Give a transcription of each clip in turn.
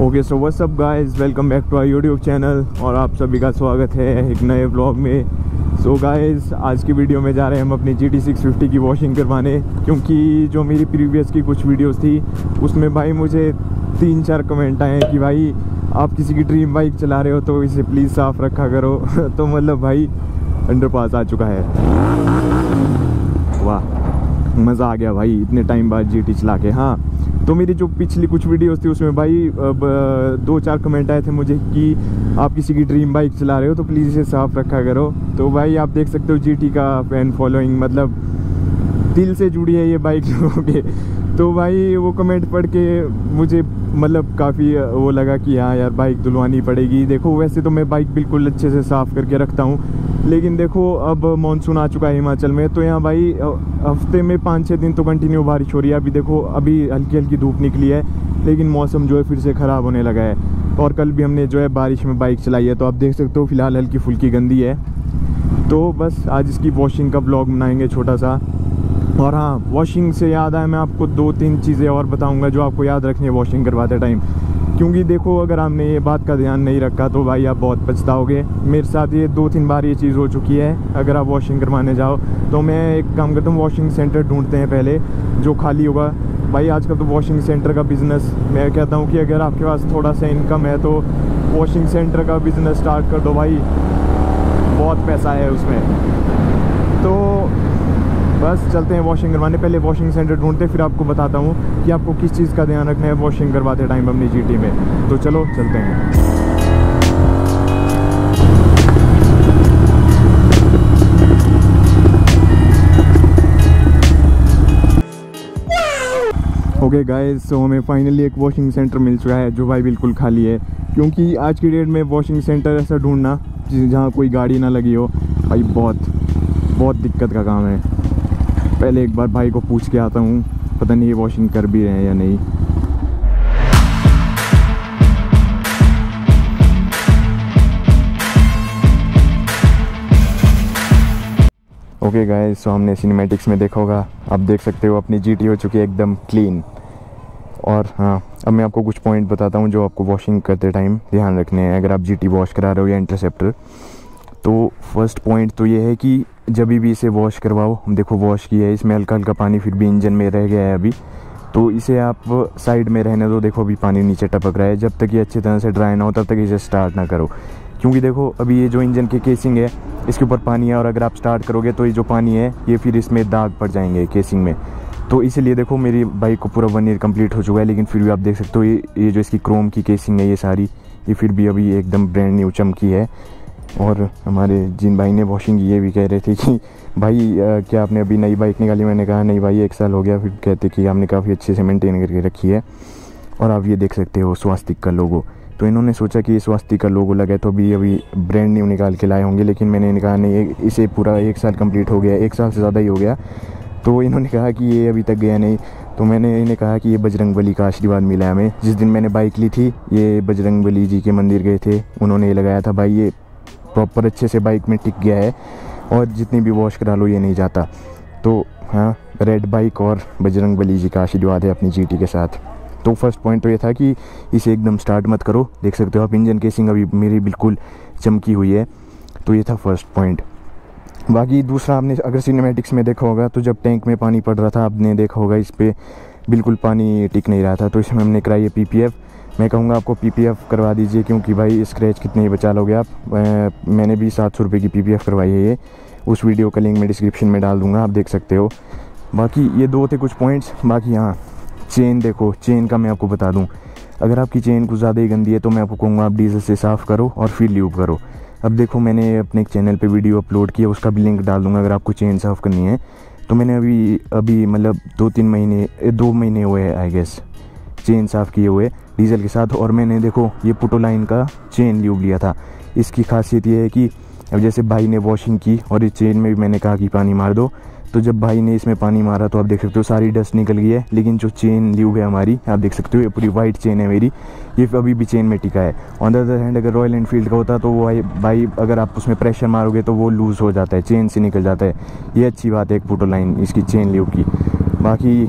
Okay so what's up guys, welcome back to our YouTube channel और आप सभी का स्वागत है एक नए व्लॉग में। सो गाइस, आज की वीडियो में जा रहे हैं हम अपनी GT 650 की वॉशिंग करवाने, क्योंकि जो मेरी प्रीवियस की कुछ वीडियोस थी उसमें भाई मुझे 3-4 कमेंट आए कि भाई आप किसी की ड्रीम बाइक चला रहे हो तो इसे प्लीज़ साफ़ रखा करो। तो मतलब भाई अंडरपास आ चुका है। वाह, मज़ा आ गया भाई इतने टाइम बाद GT चला के। हाँ, तो मेरी जो पिछली कुछ वीडियोस थी उसमें भाई 2-4 कमेंट आए थे मुझे कि आप किसी की ड्रीम बाइक चला रहे हो तो प्लीज़ इसे साफ़ रखा करो। तो भाई आप देख सकते हो GT का फैन फॉलोइंग मतलब दिल से जुड़ी है ये बाइक लोगों के। तो भाई वो कमेंट पढ़ के मुझे मतलब काफ़ी वो लगा कि हाँ यार बाइक धुलवानी पड़ेगी। देखो वैसे तो मैं बाइक बिल्कुल अच्छे से साफ़ करके रखता हूँ, लेकिन देखो अब मानसून आ चुका है हिमाचल में, तो यहाँ भाई हफ्ते में 5-6 दिन तो कंटिन्यू बारिश हो रही है। अभी देखो अभी हल्की हल्की धूप निकली है, लेकिन मौसम जो है फिर से ख़राब होने लगा है। और कल भी हमने जो है बारिश में बाइक चलाई है, तो आप देख सकते हो फ़िलहाल हल्की फुल्की गंदी है। तो बस आज इसकी वॉशिंग का ब्लॉग बनाएंगे छोटा सा। और हाँ, वॉशिंग से याद आया, मैं आपको 2-3 चीज़ें और बताऊँगा जो आपको याद रखनी है वॉशिंग करवाते टाइम। क्योंकि देखो अगर आपने ये बात का ध्यान नहीं रखा तो भाई आप बहुत पछताओगे। मेरे साथ ये 2-3 बार ये चीज़ हो चुकी है। अगर आप वॉशिंग करवाने जाओ तो मैं एक काम करता हूँ, वॉशिंग सेंटर ढूंढते हैं पहले जो खाली होगा। भाई आजकल तो वॉशिंग सेंटर का बिज़नेस, मैं कहता हूँ कि अगर आपके पास थोड़ा सा इनकम है तो वॉशिंग सेंटर का बिज़नेस स्टार्ट कर दो भाई, बहुत पैसा है उसमें। तो बस चलते हैं वॉशिंग करवाने। पहले वॉशिंग सेंटर ढूंढते फिर आपको बताता हूँ कि आपको किस चीज़ का ध्यान रखना है वॉशिंग करवाते टाइम अपनी GT में। तो चलो चलते हैं। ओके गाइस, सो हमें फाइनली एक वॉशिंग सेंटर मिल चुका है जो भाई बिल्कुल खाली है। क्योंकि आज की डेट में वॉशिंग सेंटर ऐसा ढूंढना जहाँ कोई गाड़ी ना लगी हो भाई बहुत दिक्कत का काम है। पहले एक बार भाई को पूछ के आता हूँ, पता नहीं ये वॉशिंग कर भी रहे हैं या नहीं। ओके गाइस, सो हमने सिनेमैटिक्स में देखा होगा, आप देख सकते हो अपनी GT हो चुकी है एकदम क्लीन। और हाँ, अब मैं आपको कुछ पॉइंट बताता हूँ जो आपको वॉशिंग करते टाइम ध्यान रखने हैं अगर आप GT वॉश करा रहे हो या इंटरसेप्टर। तो फर्स्ट पॉइंट तो ये है कि जब भी इसे वॉश करवाओ, देखो वॉश किया है, इसमें हल्का हल्का पानी फिर भी इंजन में रह गया है अभी, तो इसे आप साइड में रहने दो। देखो अभी पानी नीचे टपक रहा है, जब तक ये अच्छी तरह से ड्राई ना हो तब तक इसे स्टार्ट ना करो। क्योंकि देखो अभी ये जो इंजन की केसिंग है इसके ऊपर पानी है, और अगर आप स्टार्ट करोगे तो ये जो पानी है ये फिर इसमें दाग पड़ जाएंगे केसिंग में। तो इसीलिए देखो मेरी बाइक को पूरा 1 ईयर कंप्लीट हो चुका है, लेकिन फिर भी आप देख सकते हो ये जो इसकी क्रोम की केसिंग है ये सारी, ये फिर भी अभी एकदम ब्रांड न्यू चमकी है। और हमारे जिन भाई ने वॉशिंग की ये भी कह रहे थे कि भाई क्या आपने अभी नई बाइक निकाली? मैंने कहा नहीं भाई 1 साल हो गया। फिर कहते कि आपने काफ़ी अच्छे से मेंटेन करके रखी है। और आप ये देख सकते हो स्वास्तिक का लोगो, तो इन्होंने सोचा कि ये स्वास्तिक का लोगो लगा तो अभी ब्रांड न्यू निकाल के लाए होंगे, लेकिन मैंने कहा नहीं, इसे पूरा 1 साल कंप्लीट हो गया, 1 साल से ज़्यादा ही हो गया। तो इन्होंने कहा कि ये अभी तक गया नहीं। तो मैंने इन्हें कहा कि ये बजरंगबली का आशीर्वाद मिला हमें। जिस दिन मैंने बाइक ली थी ये बजरंगबली जी के मंदिर गए थे, उन्होंने ये लगाया था भाई, ये प्रॉपर अच्छे से बाइक में टिक गया है और जितनी भी वॉश करा लो ये नहीं जाता। तो हाँ, रेड बाइक और बजरंगबली जी का आशीर्वाद है अपनी GT के साथ। तो फर्स्ट पॉइंट तो ये था कि इसे एकदम स्टार्ट मत करो। देख सकते हो आप इंजन केसिंग अभी मेरी बिल्कुल चमकी हुई है। तो ये था फर्स्ट पॉइंट। बाकी दूसरा, आपने अगर सिनेमैटिक्स में देखा होगा तो जब टैंक में पानी पड़ रहा था आपने देखा होगा इस पर बिल्कुल पानी टिक नहीं रहा था, तो इसमें हमने कराई है PPF। मैं कहूँगा आपको PPF करवा दीजिए, क्योंकि भाई स्क्रैच कितने ही बचा लोगे आप। मैंने भी 700 रुपये की PPF करवाई है ये, उस वीडियो का लिंक मैं डिस्क्रिप्शन में डाल दूँगा, आप देख सकते हो। बाकी ये 2 थे कुछ पॉइंट्स। बाकी हाँ, चेन देखो, चेन का मैं आपको बता दूँ, अगर आपकी चेन कुछ ज़्यादा ही गंदी है तो मैं आपको कहूँगा आप डीजल से साफ़ करो और फिर ल्यूब करो। अब देखो मैंने अपने एक चैनल पे वीडियो अपलोड किया, उसका भी लिंक डाल दूँगा अगर आपको चेन साफ़ करनी है। तो मैंने अभी मतलब 2 महीने हुए हैं आई गेस चेन साफ़ किए हुए डीजल के साथ। और मैंने देखो ये पुटोलाइन का चेन ल्यूब लिया था। इसकी खासियत ये है कि अब जैसे भाई ने वॉशिंग की और इस चेन में भी मैंने कहा कि पानी मार दो, तो जब भाई ने इसमें पानी मारा तो आप देख सकते हो सारी डस्ट निकल गई है। लेकिन जो चेन ल्यूब है हमारी, आप देख सकते हो ये पूरी वाइट चेन है मेरी, ये अभी भी चेन में टिका है। ऑन द अदर हैंड अगर रॉयल एनफील्ड का होता तो वो भाई अगर आप उसमें प्रेशर मारोगे तो वो लूज़ हो जाता है, चेन से निकल जाता है। ये अच्छी बात है एक पुटोलाइन इसकी चेन ल्यूब की। बाकी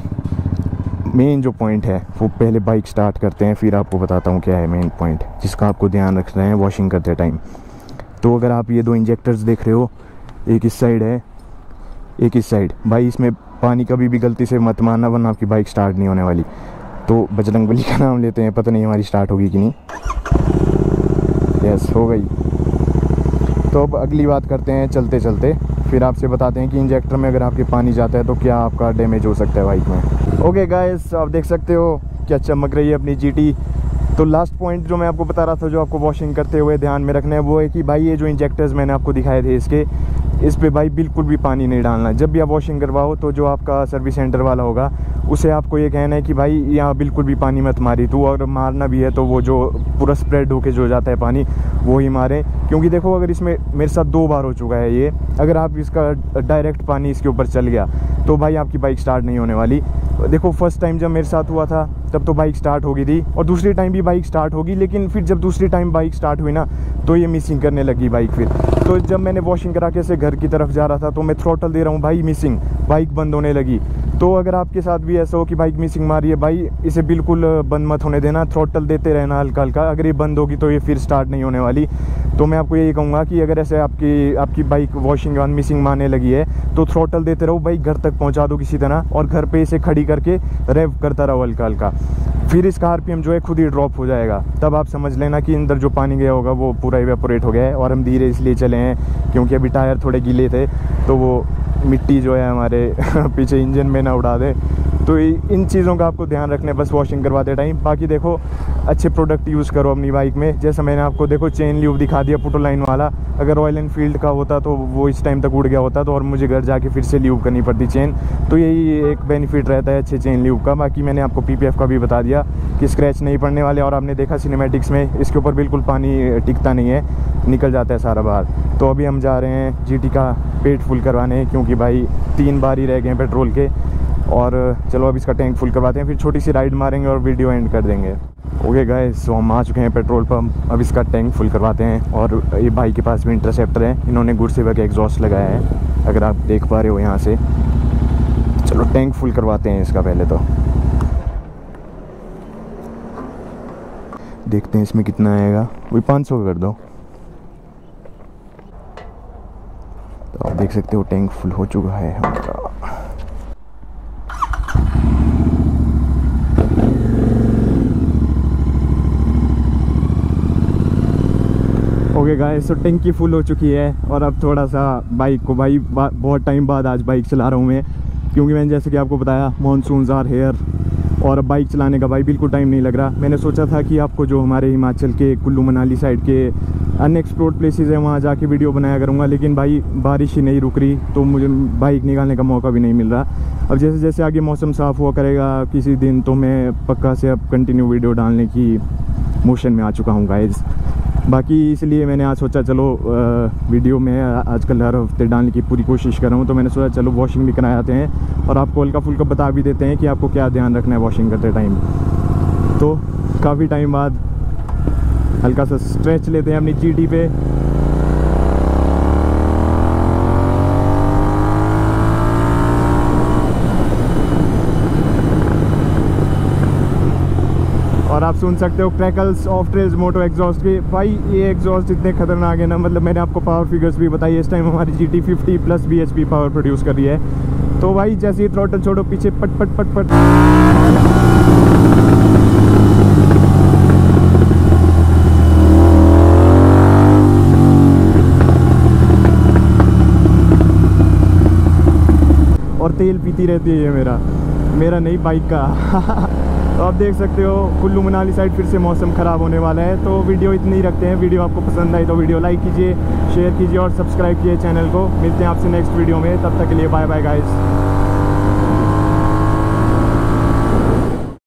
मेन जो पॉइंट है वो पहले बाइक स्टार्ट करते हैं, फिर आपको बताता हूँ क्या है मेन पॉइंट जिसका आपको ध्यान रखना है वॉशिंग करते टाइम। तो अगर आप ये 2 इंजेक्टर्स देख रहे हो, एक इस साइड है, एक इस साइड, भाई इसमें पानी कभी भी गलती से मत मारना वरना आपकी बाइक स्टार्ट नहीं होने वाली। तो बजरंगबली का नाम लेते हैं, पता नहीं हमारी स्टार्ट होगी कि नहीं। यस, हो गई। तो अब अगली बात करते हैं चलते चलते, फिर आपसे बताते हैं कि इंजेक्टर में अगर आपके पानी जाता है तो क्या आपका डैमेज हो सकता है बाइक में। ओके गाइस, आप देख सकते हो क्या चमक रही है अपनी जीटी। तो लास्ट पॉइंट जो मैं आपको बता रहा था, जो आपको वॉशिंग करते हुए ध्यान में रखना है, वो है कि भाई ये जो इंजेक्टर्स मैंने आपको दिखाए थे इसके, इस पे भाई बिल्कुल भी पानी नहीं डालना। जब भी आप वॉशिंग करवाओ तो जो आपका सर्विस सेंटर वाला होगा उसे आपको ये कहना है कि भाई यहाँ बिल्कुल भी पानी मत मारी तू, और मारना भी है तो वो जो पूरा स्प्रेड होके जो जाता है पानी वो ही मारें। क्योंकि देखो अगर इसमें मेरे साथ 2 बार हो चुका है ये, अगर आप इसका डायरेक्ट पानी इसके ऊपर चल गया तो भाई आपकी बाइक स्टार्ट नहीं होने वाली। देखो फर्स्ट टाइम जब मेरे साथ हुआ था तब तो बाइक स्टार्ट हो गई थी, और दूसरी टाइम भी बाइक स्टार्ट होगी, लेकिन फिर जब दूसरी टाइम बाइक स्टार्ट हुई ना तो ये मिसिंग करने लगी बाइक। फिर तो जब मैंने वॉशिंग करा के से घर की तरफ जा रहा था तो मैं थ्रोटल दे रहा हूँ, भाई मिसिंग, बाइक बंद होने लगी। तो अगर आपके साथ भी ऐसा हो कि बाइक मिसिंग मारी है, भाई इसे बिल्कुल बंद मत होने देना, थ्रोटल देते रहना हल्का हल्का। अगर ये बंद होगी तो ये फिर स्टार्ट नहीं होने वाली। तो मैं आपको यही कहूँगा कि अगर ऐसे आपकी बाइक वॉशिंग वन मिसिंग मारने लगी है तो थ्रोटल देते रहो, बाइक घर तक पहुँचा दो किसी तरह, और घर पे इसे खड़ी करके रेव करता रहो हल्का हल्का। फिर इसका आरपीएम जो है खुद ही ड्रॉप हो जाएगा। तब आप समझ लेना कि अंदर जो पानी गया होगा वो पूरा इवेपोरेट हो गया है। और हम धीरे इसलिए चले हैं क्योंकि अभी टायर थोड़े गीले थे, तो वो मिट्टी जो है हमारे पीछे इंजन में ना उड़ा दे। तो इन चीज़ों का आपको ध्यान रखना है बस वॉशिंग करवाते टाइम। बाकी देखो अच्छे प्रोडक्ट यूज़ करो अपनी बाइक में। जैसा मैंने आपको देखो चेन ल्यूब दिखा दिया पुटोलाइन वाला, अगर रॉयल एनफील्ड का होता तो वो इस टाइम तक उड़ गया होता, तो और मुझे घर जाके फिर से ल्यूब करनी पड़ती चेन। तो यही एक बेनिफिट रहता है अच्छे चेन ल्यूब का। बाकी मैंने आपको पीपीएफ का भी बता दिया कि स्क्रैच नहीं पड़ने वाले, और आपने देखा सिनेमैटिक्स में इसके ऊपर बिल्कुल पानी टिकता नहीं है, निकल जाता है सारा बाहर। तो अभी हम जा रहे हैं जीटी का पेट फुल करवाने, क्योंकि भाई 3 बार ही रह गए हैं पेट्रोल के। और चलो अब इसका टैंक फुल करवाते हैं, फिर छोटी सी राइड मारेंगे और वीडियो एंड कर देंगे। ओके गाइस, सो हम आ चुके हैं पेट्रोल पंप, अब इसका टैंक फुल करवाते हैं। और ये भाई के पास भी इंटरसेप्टर है, इन्होंने गुडसेवा का एग्जॉस्ट लगाया है, अगर आप देख पा रहे हो यहाँ से। चलो टैंक फुल करवाते हैं इसका पहले, तो देखते हैं इसमें कितना आएगा। वही 500 कर दो। तो आप देख सकते हो टैंक फुल हो चुका है हमारा। ओके गाइस, तो टंकी फुल हो चुकी है। और अब थोड़ा सा बाइक को, भाई बहुत टाइम बाद आज बाइक चला रहा हूँ मैं, क्योंकि मैंने जैसे कि आपको बताया मानसून्स आर हेयर, और बाइक चलाने का भाई बिल्कुल टाइम नहीं लग रहा। मैंने सोचा था कि आपको जो हमारे हिमाचल के कुल्लू मनाली साइड के अनएक्सप्लोर्ड प्लेसेस हैं वहाँ जाके वीडियो बनाया करूँगा, लेकिन भाई बारिश ही नहीं रुक रही, तो मुझे बाइक निकालने का मौका भी नहीं मिल रहा। अब जैसे जैसे आगे मौसम साफ़ हुआ करेगा किसी दिन, तो मैं पक्का से अब कंटिन्यू वीडियो डालने की मोशन में आ चुका हूँ गाइस। बाकी इसलिए मैंने आज सोचा चलो वीडियो में आजकल हर हफ्ते डालने की पूरी कोशिश कर रहा हूँ, तो मैंने सोचा चलो वॉशिंग भी कराए आते हैं और आपको हल्का फुल्का बता भी देते हैं कि आपको क्या ध्यान रखना है वॉशिंग करते टाइम। तो काफ़ी टाइम बाद हल्का सा स्ट्रेच लेते हैं अपनी जीटी पे। और आप सुन सकते हो crackles of trails moto exhaust के। भाई ये एग्जॉस्ट इतने खतरनाक है ना, मतलब मैंने आपको पावर फिगर्स भी बताई। इस टाइम हमारी GT 50 plus bhp power produce कर रही है। तो भाई जैसे ही थ्रॉटल छोड़ो पीछे पट पट पट पट। और तेल पीती रहती है ये मेरा नहीं बाइक का। तो आप देख सकते हो कुल्लू मनाली साइड फिर से मौसम ख़राब होने वाला है। तो वीडियो इतनी ही रखते हैं। वीडियो आपको पसंद आई तो वीडियो लाइक कीजिए, शेयर कीजिए और सब्सक्राइब कीजिए चैनल को। मिलते हैं आपसे नेक्स्ट वीडियो में, तब तक के लिए बाय बाय गाइस।